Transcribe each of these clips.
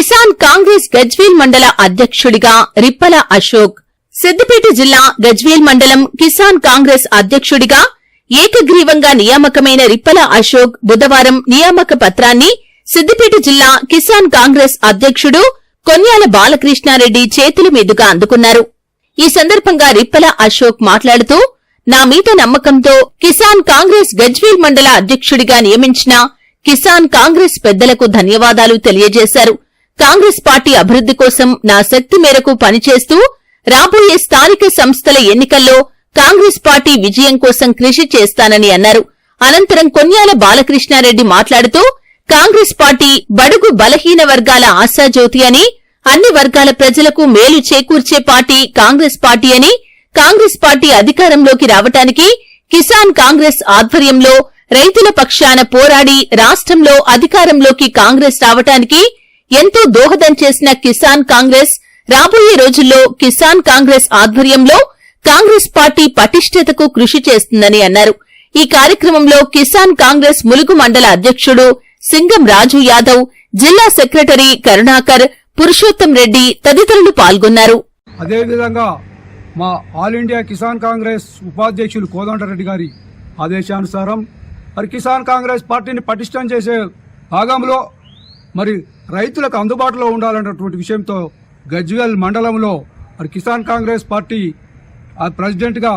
కిసాన్ కాంగ్రెస్ గజ్వేల్ మండల అధ్యక్షుడిగా రిప్పల అశోక్, సిద్దిపేట జిల్లా గజ్వేల్ మండలం కిసాన్ కాంగ్రెస్ అధ్యక్షుడిగా ఏకగ్రీవంగా నియామకమైన రిప్పల అశోక్ బుధవారం నియామక పత్రాన్ని సిద్దిపేట జిల్లా కిసాన్ కాంగ్రెస్ అధ్యక్షుడు కొన్యాల బాలకృష్ణారెడ్డి చేతుల మీదుగా అందుకున్నారు. ఈ సందర్భంగా రిప్పల అశోక్ మాట్లాడుతూ, నా మీద నమ్మకంతో కిసాన్ కాంగ్రెస్ గజ్వేల్ మండల అధ్యక్షుడిగా నియమించిన కిసాన్ కాంగ్రెస్ పెద్దలకు ధన్యవాదాలు తెలియజేశారు. కాంగ్రెస్ పార్టీ అభివృద్ది కోసం నా శక్తి మేరకు పనిచేస్తూ రాబోయే స్థానిక సంస్థల ఎన్నికల్లో కాంగ్రెస్ పార్టీ విజయం కోసం కృషి చేస్తానని అన్నారు. అనంతరం కొన్యాల బాలకృష్ణారెడ్డి మాట్లాడుతూ, కాంగ్రెస్ పార్టీ బడుగు బలహీన వర్గాల ఆశాజ్యోతి అని, అన్ని వర్గాల ప్రజలకు మేలు చేకూర్చే పార్టీ కాంగ్రెస్ పార్టీ అని, కాంగ్రెస్ పార్టీ అధికారంలోకి రావటానికి కిసాన్ కాంగ్రెస్ ఆధ్వర్యంలో రైతుల పక్షాన పోరాడి రాష్ట్రంలో అధికారంలోకి కాంగ్రెస్ రావటానికి ఎంతో దోహదం చేసిన కిసాన్ కాంగ్రెస్ రాబోయే రోజుల్లో కిసాన్ కాంగ్రెస్ ఆధ్వర్యంలో కాంగ్రెస్ పార్టీ పటిష్టతకు కృషి చేస్తుందని అన్నారు. ఈ కార్యక్రమంలో కిసాన్ కాంగ్రెస్ ములుగు మండల అధ్యక్షుడు సింగం రాజు యాదవ్, జిల్లా సెక్రటరీ కరుణాకర్, పురుషోత్తం రెడ్డి తదితరులు పాల్గొన్నారు. అదేవిధంగా మా ఆల్ ఇండియా కిసాన్ కాంగ్రెస్ ఉపాధ్యక్షులు కోదండరెడ్డి గారి ఆదేశానుసారం మరి కిసాన్ కాంగ్రెస్ పార్టీని పటిష్టం చేసే భాగంలో మరి రైతులకు అందుబాటులో ఉండాలన్నటువంటి విషయంతో గజ్వేల్ మండలంలో మరి కిసాన్ కాంగ్రెస్ పార్టీ ప్రెసిడెంట్గా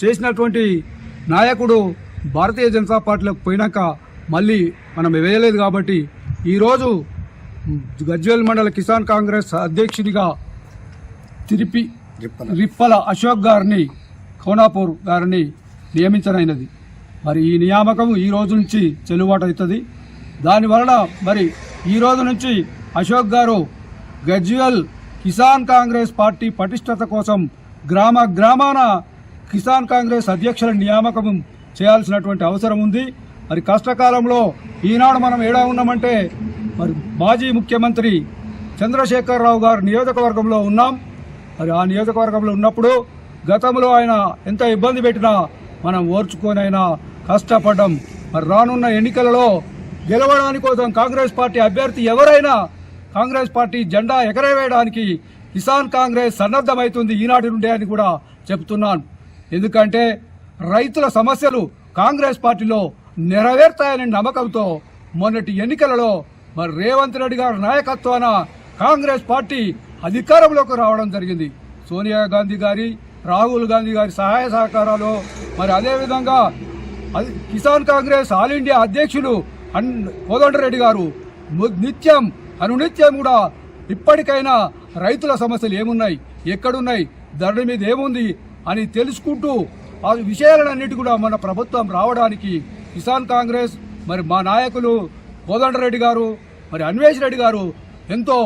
చేసినటువంటి నాయకుడు భారతీయ జనతా పార్టీలోకి పోయినాక మళ్ళీ మనం వేయలేదు కాబట్టి ఈరోజు గజ్వేల్ మండల కిసాన్ కాంగ్రెస్ అధ్యక్షుడిగా రిప్పల అశోక్ గారిని, ఖోనాపూర్ గారిని నియమించనైనది. మరి ఈ నియామకం ఈ రోజు నుంచి చెల్లుబాటు అవుతుంది. దానివలన మరి ఈ రోజు నుంచి అశోక్ గారు గజ్వేల్ కిసాన్ కాంగ్రెస్ పార్టీ పటిష్టత కోసం గ్రామ గ్రామాన కిసాన్ కాంగ్రెస్ అధ్యక్షుల నియామకం చేయాల్సినటువంటి అవసరం ఉంది. మరి కష్టకాలంలో ఈనాడు మనం ఏడా ఉన్నామంటే మరి మాజీ ముఖ్యమంత్రి చంద్రశేఖరరావు గారు నియోజకవర్గంలో ఉన్నాం. మరి ఆ నియోజకవర్గంలో ఉన్నప్పుడు గతంలో ఆయన ఎంత ఇబ్బంది పెట్టినా మనం ఓర్చుకోనైనా కష్టపడ్డాం. మరి రానున్న ఎన్నికలలో గెలవడానికి కోసం కాంగ్రెస్ పార్టీ అభ్యర్థి ఎవరైనా కాంగ్రెస్ పార్టీ జెండా ఎగరవేయడానికి కిసాన్ కాంగ్రెస్ సన్నద్ధమవుతుంది ఈనాటి నుండే అని కూడా చెబుతున్నాను. ఎందుకంటే రైతుల సమస్యలు కాంగ్రెస్ పార్టీలో నెరవేర్తాయనే నమ్మకంతో మొన్నటి ఎన్నికలలో మరి రేవంత్ రెడ్డి గారి నాయకత్వాన కాంగ్రెస్ పార్టీ అధికారంలోకి రావడం జరిగింది. సోనియా గాంధీ గారి, రాహుల్ గాంధీ గారి సహాయ సహకారాలు, మరి అదేవిధంగా కిసాన్ కాంగ్రెస్ ఆల్ ఇండియా అధ్యక్షులు కోదండరెడ్డి గారు నిత్యం అనునిత్యం కూడా ఇప్పటికైనా రైతుల సమస్యలు ఏమున్నాయి, ఎక్కడున్నాయి, ధరల మీద ఏముంది అని తెలుసుకుంటూ ఆ విషయాలన్నిటి కూడా మన ప్రభుత్వం రావడానికి కిసాన్ కాంగ్రెస్ మరి మా నాయకులు కోదండరెడ్డి గారు, మరి అన్వేష్ రెడ్డి గారు ఎంతో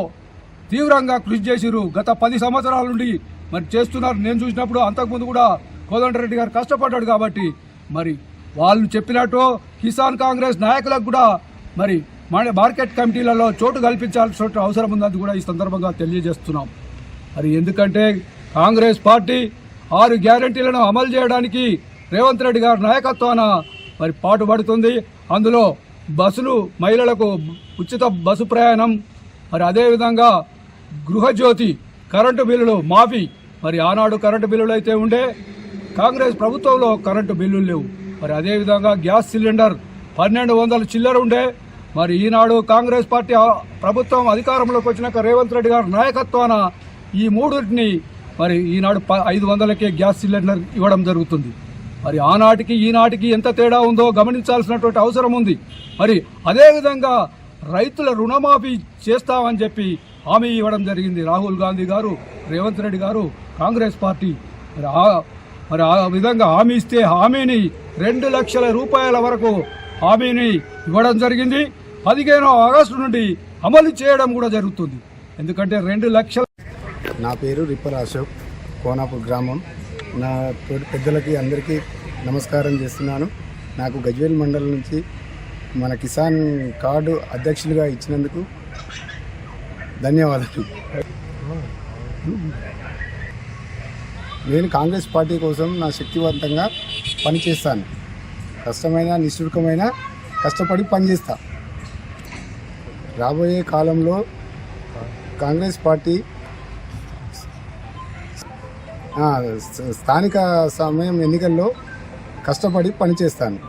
తీవ్రంగా కృషి చేసిరు. గత 10 సంవత్సరాల నుండి మరి చేస్తున్నారు. నేను చూసినప్పుడు అంతకుముందు కూడా కోదండరెడ్డి గారు కష్టపడ్డాడు కాబట్టి మరి వాళ్ళు చెప్పినట్టు కిసాన్ కాంగ్రెస్ నాయకులకు కూడా మరి మార్కెట్ కమిటీలలో చోటు కల్పించాల్సిన అవసరం ఉందని కూడా ఈ సందర్భంగా తెలియజేస్తున్నాం. మరి ఎందుకంటే కాంగ్రెస్ పార్టీ 6 గ్యారంటీలను అమలు చేయడానికి రేవంత్ రెడ్డి గారి నాయకత్వాన మరి పాటుపడుతుంది. అందులో బస్సులు, మహిళలకు ఉచిత బస్సు ప్రయాణం, మరి అదేవిధంగా గృహజ్యోతి, కరెంటు బిల్లులు మాఫీ. మరి ఆనాడు కరెంటు బిల్లులు అయితే ఉండే, కాంగ్రెస్ ప్రభుత్వంలో కరెంటు బిల్లులు లేవు. మరి అదేవిధంగా గ్యాస్ సిలిండర్ 1200 చిల్లర ఉండే. మరి ఈనాడు కాంగ్రెస్ పార్టీ ప్రభుత్వం అధికారంలోకి వచ్చినాక రేవంత్ రెడ్డి గారి నాయకత్వాన ఈ మూడింటిని మరి ఈనాడు 500కే గ్యాస్ సిలిండర్ ఇవ్వడం జరుగుతుంది. మరి ఆనాటికి ఈనాటికి ఎంత తేడా ఉందో గమనించాల్సినటువంటి అవసరం ఉంది. మరి అదేవిధంగా రైతుల రుణమాఫీ చేస్తామని చెప్పి హామీ ఇవ్వడం జరిగింది రాహుల్ గాంధీ గారు, రేవంత్ రెడ్డి గారు, కాంగ్రెస్ పార్టీ. మరి ఆ విధంగా హామీ ఇస్తే హామీని 2 లక్షల రూపాయల వరకు హామీని ఇవ్వడం జరిగింది. 15వ ఆగస్టు నుండి అమలు చేయడం కూడా జరుగుతుంది. ఎందుకంటే 2 లక్షల. నా పేరు రిప్పల అశోక్, కోనాపూర్ గ్రామం. నా పెద్దలకి అందరికీ నమస్కారం చేస్తున్నాను. నాకు గజ్వేల్ మండలం నుంచి మన కిసాన్ కార్డు అధ్యక్షులుగా ఇచ్చినందుకు ధన్యవాదాలు. నేను కాంగ్రెస్ పార్టీ కోసం నా శక్తివంతంగా పనిచేస్తాను. కష్టమైన నిష్ఠురమైన కష్టపడి పనిచేస్తా. రాబోయే కాలంలో కాంగ్రెస్ పార్టీ స్థానిక సమయం ఎన్నికల్లో కష్టపడి పనిచేస్తాను.